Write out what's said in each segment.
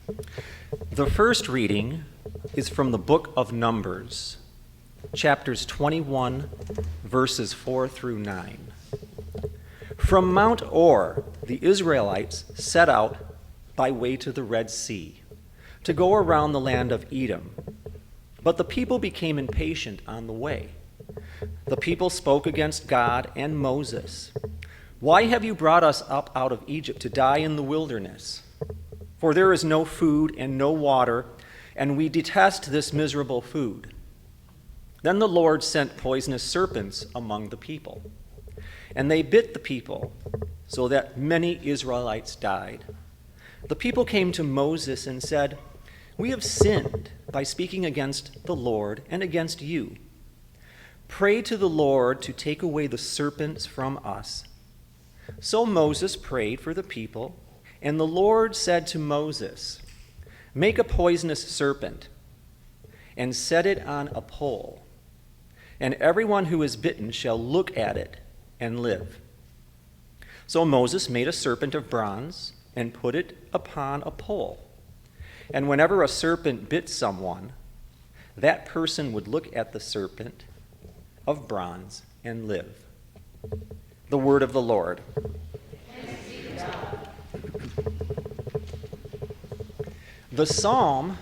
The first reading is from the book of Numbers, chapters 21, verses 4 through 9. From Mount Or, the Israelites set out by way to the Red Sea to go around the land of Edom. But the people became impatient on the way. The people spoke against God and Moses. "Why have you brought us up out of Egypt to die in the wilderness? For there is no food and no water, and we detest this miserable food." Then the Lord sent poisonous serpents among the people, and they bit the people, so that many Israelites died. The people came to Moses and said, "We have sinned by speaking against the Lord and against you. Pray to the Lord to take away the serpents from us." So Moses prayed for the people, and the Lord said to Moses, "Make a poisonous serpent and set it on a pole, and everyone who is bitten shall look at it and live." So Moses made a serpent of bronze and put it upon a pole. And whenever a serpent bit someone, that person would look at the serpent of bronze and live. The word of the Lord. The psalm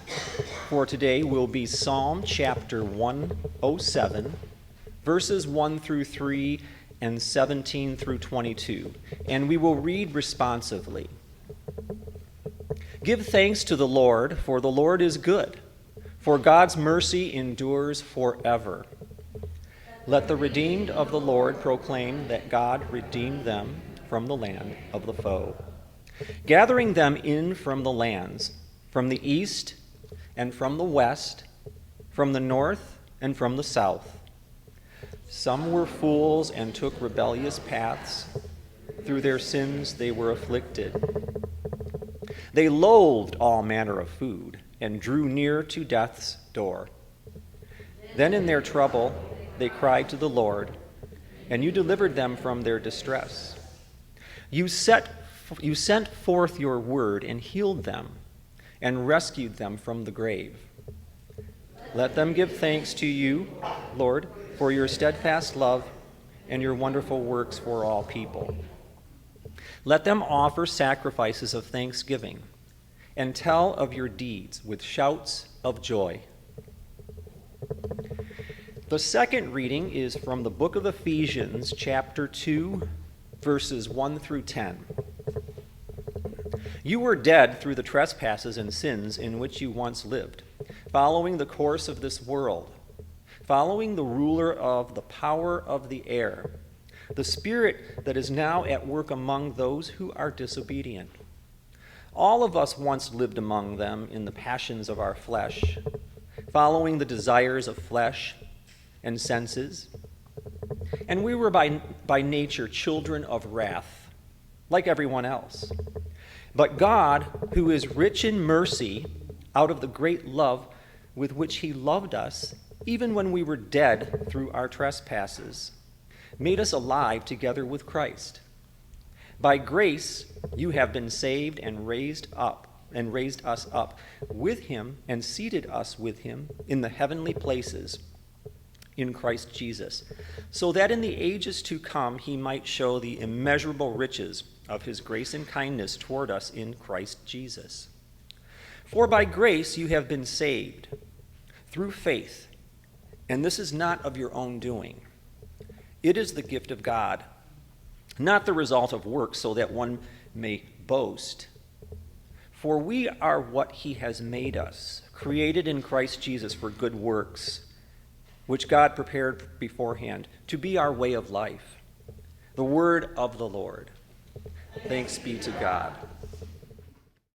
for today will be Psalm chapter 107, verses 1 through 3 and 17 through 22, and we will read responsively. Give thanks to the Lord, for the Lord is good, for God's mercy endures forever. Let the redeemed of the Lord proclaim that God redeemed them from the land of the foe, gathering them in from the lands, from the east and from the west, from the north and from the south. Some were fools and took rebellious paths. Through their sins they were afflicted. They loathed all manner of food and drew near to death's door. Then in their trouble they cried to the Lord, and you delivered them from their distress. You sent forth your word and healed them, and rescued them from the grave. Let them give thanks to you, Lord, for your steadfast love and your wonderful works for all people. Let them offer sacrifices of thanksgiving and tell of your deeds with shouts of joy. The second reading is from the book of Ephesians, chapter 2, verses 1 through 10. You were dead through the trespasses and sins in which you once lived, following the course of this world, following the ruler of the power of the air, the spirit that is now at work among those who are disobedient. All of us once lived among them in the passions of our flesh, following the desires of flesh and senses. And we were by nature children of wrath, like everyone else. But God, who is rich in mercy, out of the great love with which he loved us, even when we were dead through our trespasses, made us alive together with Christ. By grace you have been saved and raised us up with him and seated us with him in the heavenly places in Christ Jesus, so that in the ages to come he might show the immeasurable riches of his grace and kindness toward us in Christ Jesus. For by grace you have been saved through faith, and this is not of your own doing. It is the gift of God, not the result of works, so that one may boast. For we are what he has made us, created in Christ Jesus for good works, which God prepared beforehand to be our way of life. The word of the Lord. Thanks be to God.